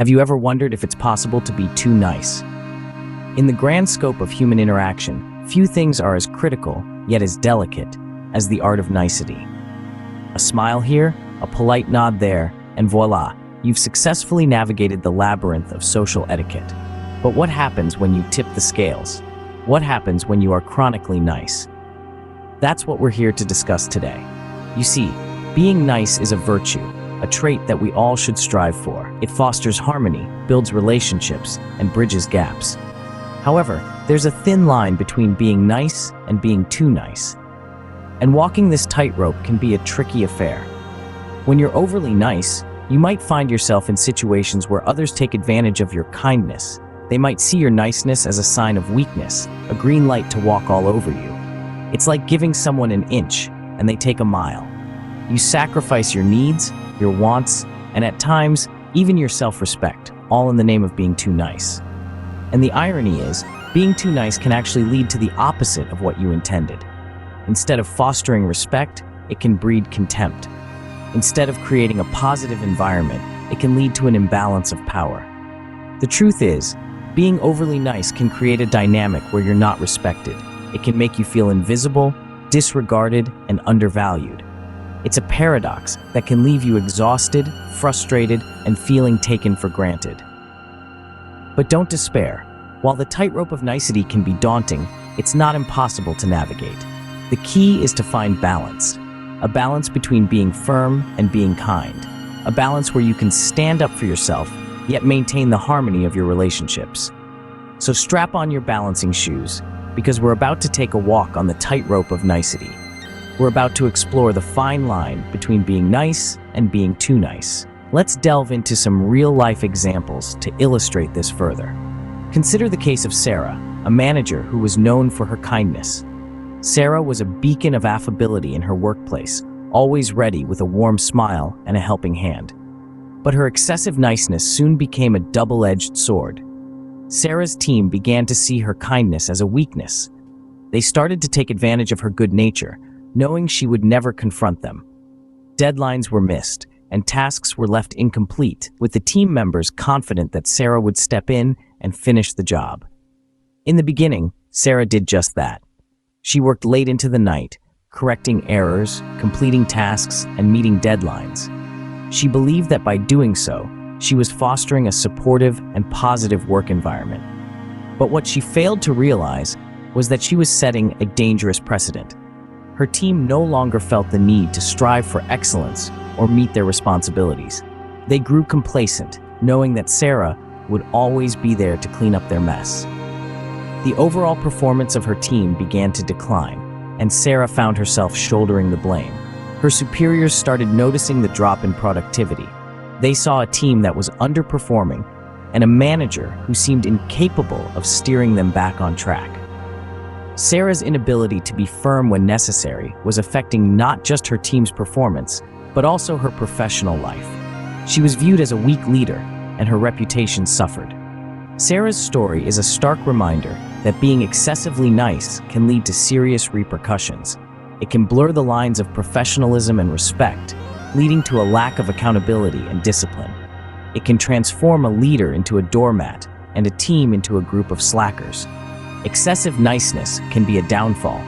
Have you ever wondered if it's possible to be too nice? In the grand scope of human interaction, few things are as critical, yet as delicate, as the art of nicety. A smile here, a polite nod there, and voila, you've successfully navigated the labyrinth of social etiquette. But what happens when you tip the scales? What happens when you are chronically nice? That's what we're here to discuss today. You see, being nice is a virtue, a trait that we all should strive for. It fosters harmony, builds relationships, and bridges gaps. However, there's a thin line between being nice and being too nice. And walking this tightrope can be a tricky affair. When you're overly nice, you might find yourself in situations where others take advantage of your kindness. They might see your niceness as a sign of weakness, a green light to walk all over you. It's like giving someone an inch, and they take a mile. You sacrifice your needs, your wants, and at times, even your self-respect, all in the name of being too nice. And the irony is, being too nice can actually lead to the opposite of what you intended. Instead of fostering respect, it can breed contempt. Instead of creating a positive environment, it can lead to an imbalance of power. The truth is, being overly nice can create a dynamic where you're not respected. It can make you feel invisible, disregarded, and undervalued. It's a paradox that can leave you exhausted, frustrated, and feeling taken for granted. But don't despair. While the tightrope of nicety can be daunting, it's not impossible to navigate. The key is to find balance. A balance between being firm and being kind. A balance where you can stand up for yourself, yet maintain the harmony of your relationships. So strap on your balancing shoes, because we're about to take a walk on the tightrope of nicety. We're about to explore the fine line between being nice and being too nice. Let's delve into some real-life examples to illustrate this further. Consider the case of Sarah, a manager who was known for her kindness. Sarah was a beacon of affability in her workplace, always ready with a warm smile and a helping hand. But her excessive niceness soon became a double-edged sword. Sarah's team began to see her kindness as a weakness. They started to take advantage of her good nature, knowing she would never confront them. Deadlines were missed, and tasks were left incomplete, with the team members confident that Sarah would step in and finish the job. In the beginning, Sarah did just that. She worked late into the night, correcting errors, completing tasks, and meeting deadlines. She believed that by doing so, she was fostering a supportive and positive work environment. But what she failed to realize was that she was setting a dangerous precedent. Her team no longer felt the need to strive for excellence or meet their responsibilities. They grew complacent, knowing that Sarah would always be there to clean up their mess. The overall performance of her team began to decline, and Sarah found herself shouldering the blame. Her superiors started noticing the drop in productivity. They saw a team that was underperforming and a manager who seemed incapable of steering them back on track. Sarah's inability to be firm when necessary was affecting not just her team's performance, but also her professional life. She was viewed as a weak leader, and her reputation suffered. Sarah's story is a stark reminder that being excessively nice can lead to serious repercussions. It can blur the lines of professionalism and respect, leading to a lack of accountability and discipline. It can transform a leader into a doormat and a team into a group of slackers. Excessive niceness can be a downfall.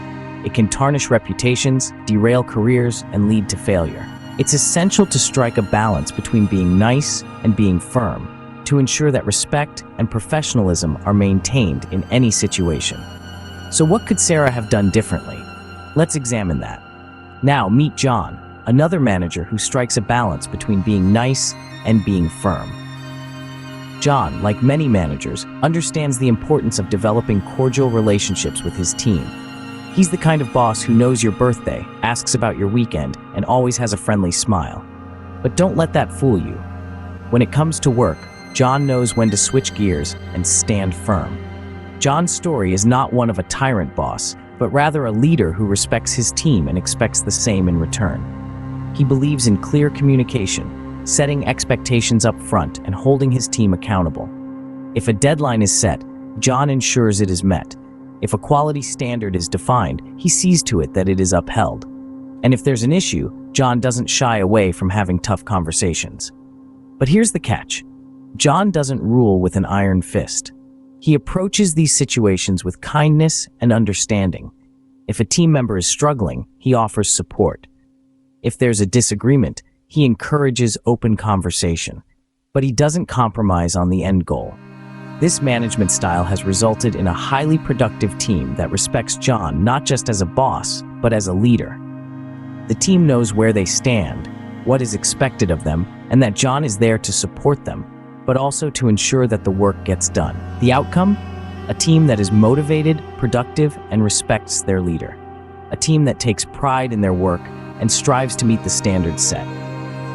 It can tarnish reputations, derail careers, and lead to failure. It's essential to strike a balance between being nice and being firm to ensure that respect and professionalism are maintained in any situation. So what could Sarah have done differently? Let's examine that. Now meet John, another manager who strikes a balance between being nice and being firm. John, like many managers, understands the importance of developing cordial relationships with his team. He's the kind of boss who knows your birthday, asks about your weekend, and always has a friendly smile. But don't let that fool you. When it comes to work, John knows when to switch gears and stand firm. John's story is not one of a tyrant boss, but rather a leader who respects his team and expects the same in return. He believes in clear communication, setting expectations up front and holding his team accountable. If a deadline is set, John ensures it is met. If a quality standard is defined, he sees to it that it is upheld. And if there's an issue, John doesn't shy away from having tough conversations. But here's the catch. John doesn't rule with an iron fist. He approaches these situations with kindness and understanding. If a team member is struggling, he offers support. If there's a disagreement, he encourages open conversation. But he doesn't compromise on the end goal. This management style has resulted in a highly productive team that respects John not just as a boss, but as a leader. The team knows where they stand, what is expected of them, and that John is there to support them, but also to ensure that the work gets done. The outcome? A team that is motivated, productive, and respects their leader. A team that takes pride in their work and strives to meet the standards set.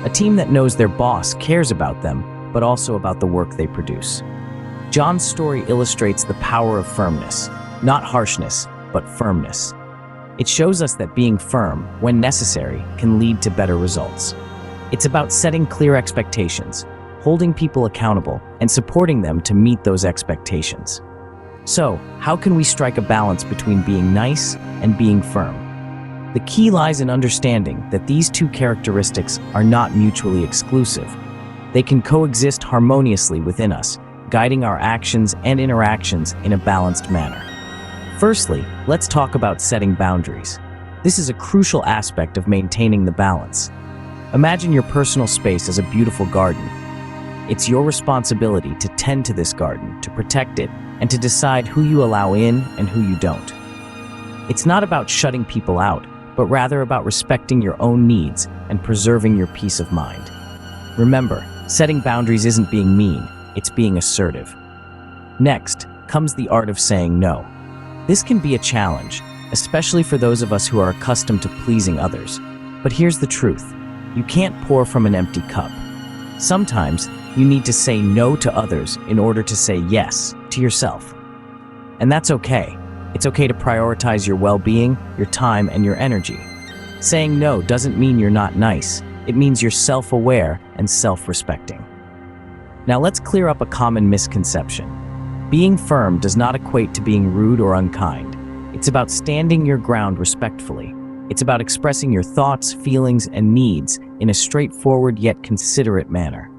A team that knows their boss cares about them, but also about the work they produce. John's story illustrates the power of firmness, not harshness, but firmness. It shows us that being firm, when necessary, can lead to better results. It's about setting clear expectations, holding people accountable, and supporting them to meet those expectations. So, how can we strike a balance between being nice and being firm? The key lies in understanding that these two characteristics are not mutually exclusive. They can coexist harmoniously within us, guiding our actions and interactions in a balanced manner. Firstly, let's talk about setting boundaries. This is a crucial aspect of maintaining the balance. Imagine your personal space as a beautiful garden. It's your responsibility to tend to this garden, to protect it, and to decide who you allow in and who you don't. It's not about shutting people out, but rather about respecting your own needs and preserving your peace of mind. Remember, setting boundaries isn't being mean, it's being assertive. Next comes the art of saying no. This can be a challenge, especially for those of us who are accustomed to pleasing others. But here's the truth. You can't pour from an empty cup. Sometimes, you need to say no to others in order to say yes to yourself. And that's okay. It's okay to prioritize your well-being, your time, and your energy. Saying no doesn't mean you're not nice. It means you're self-aware and self-respecting. Now let's clear up a common misconception. Being firm does not equate to being rude or unkind. It's about standing your ground respectfully. It's about expressing your thoughts, feelings, and needs in a straightforward yet considerate manner.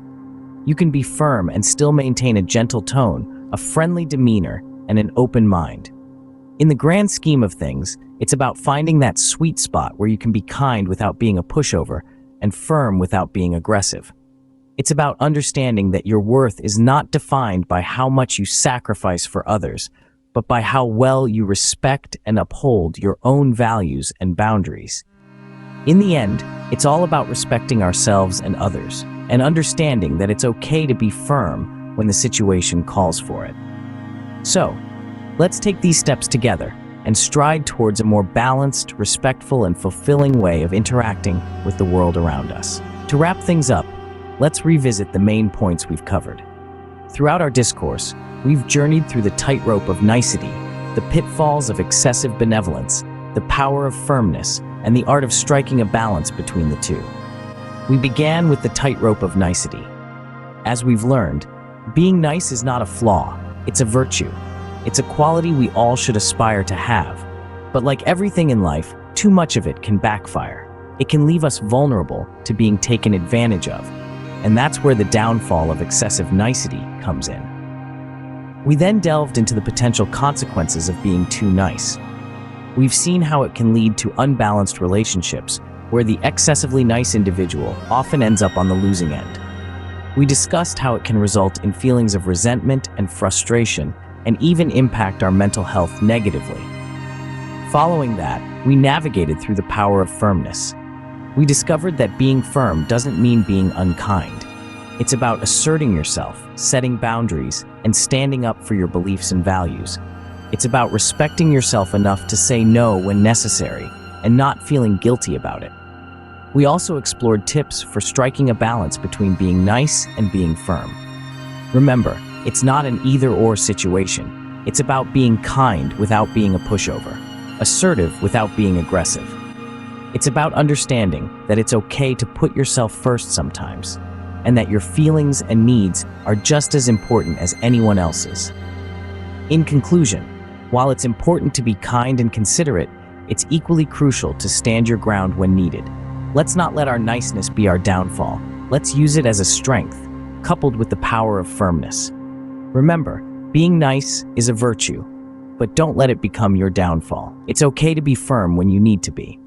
You can be firm and still maintain a gentle tone, a friendly demeanor, and an open mind. In the grand scheme of things, it's about finding that sweet spot where you can be kind without being a pushover and firm without being aggressive. It's about understanding that your worth is not defined by how much you sacrifice for others, but by how well you respect and uphold your own values and boundaries. In the end, it's all about respecting ourselves and others, and understanding that it's okay to be firm when the situation calls for it. So, let's take these steps together and stride towards a more balanced, respectful, and fulfilling way of interacting with the world around us. To wrap things up, let's revisit the main points we've covered. Throughout our discourse, we've journeyed through the tightrope of nicety, the pitfalls of excessive benevolence, the power of firmness, and the art of striking a balance between the two. We began with the tightrope of nicety. As we've learned, being nice is not a flaw, it's a virtue. It's a quality we all should aspire to have. But like everything in life, too much of it can backfire. It can leave us vulnerable to being taken advantage of. And that's where the downfall of excessive nicety comes in. We then delved into the potential consequences of being too nice. We've seen how it can lead to unbalanced relationships, where the excessively nice individual often ends up on the losing end. We discussed how it can result in feelings of resentment and frustration, and even impact our mental health negatively. Following that, we navigated through the power of firmness. We discovered that being firm doesn't mean being unkind. It's about asserting yourself, setting boundaries, and standing up for your beliefs and values. It's about respecting yourself enough to say no when necessary and not feeling guilty about it. We also explored tips for striking a balance between being nice and being firm. Remember, it's not an either-or situation. It's about being kind without being a pushover, assertive without being aggressive. It's about understanding that it's okay to put yourself first sometimes, and that your feelings and needs are just as important as anyone else's. In conclusion, while it's important to be kind and considerate, it's equally crucial to stand your ground when needed. Let's not let our niceness be our downfall. Let's use it as a strength, coupled with the power of firmness. Remember, being nice is a virtue, but don't let it become your downfall. It's okay to be firm when you need to be.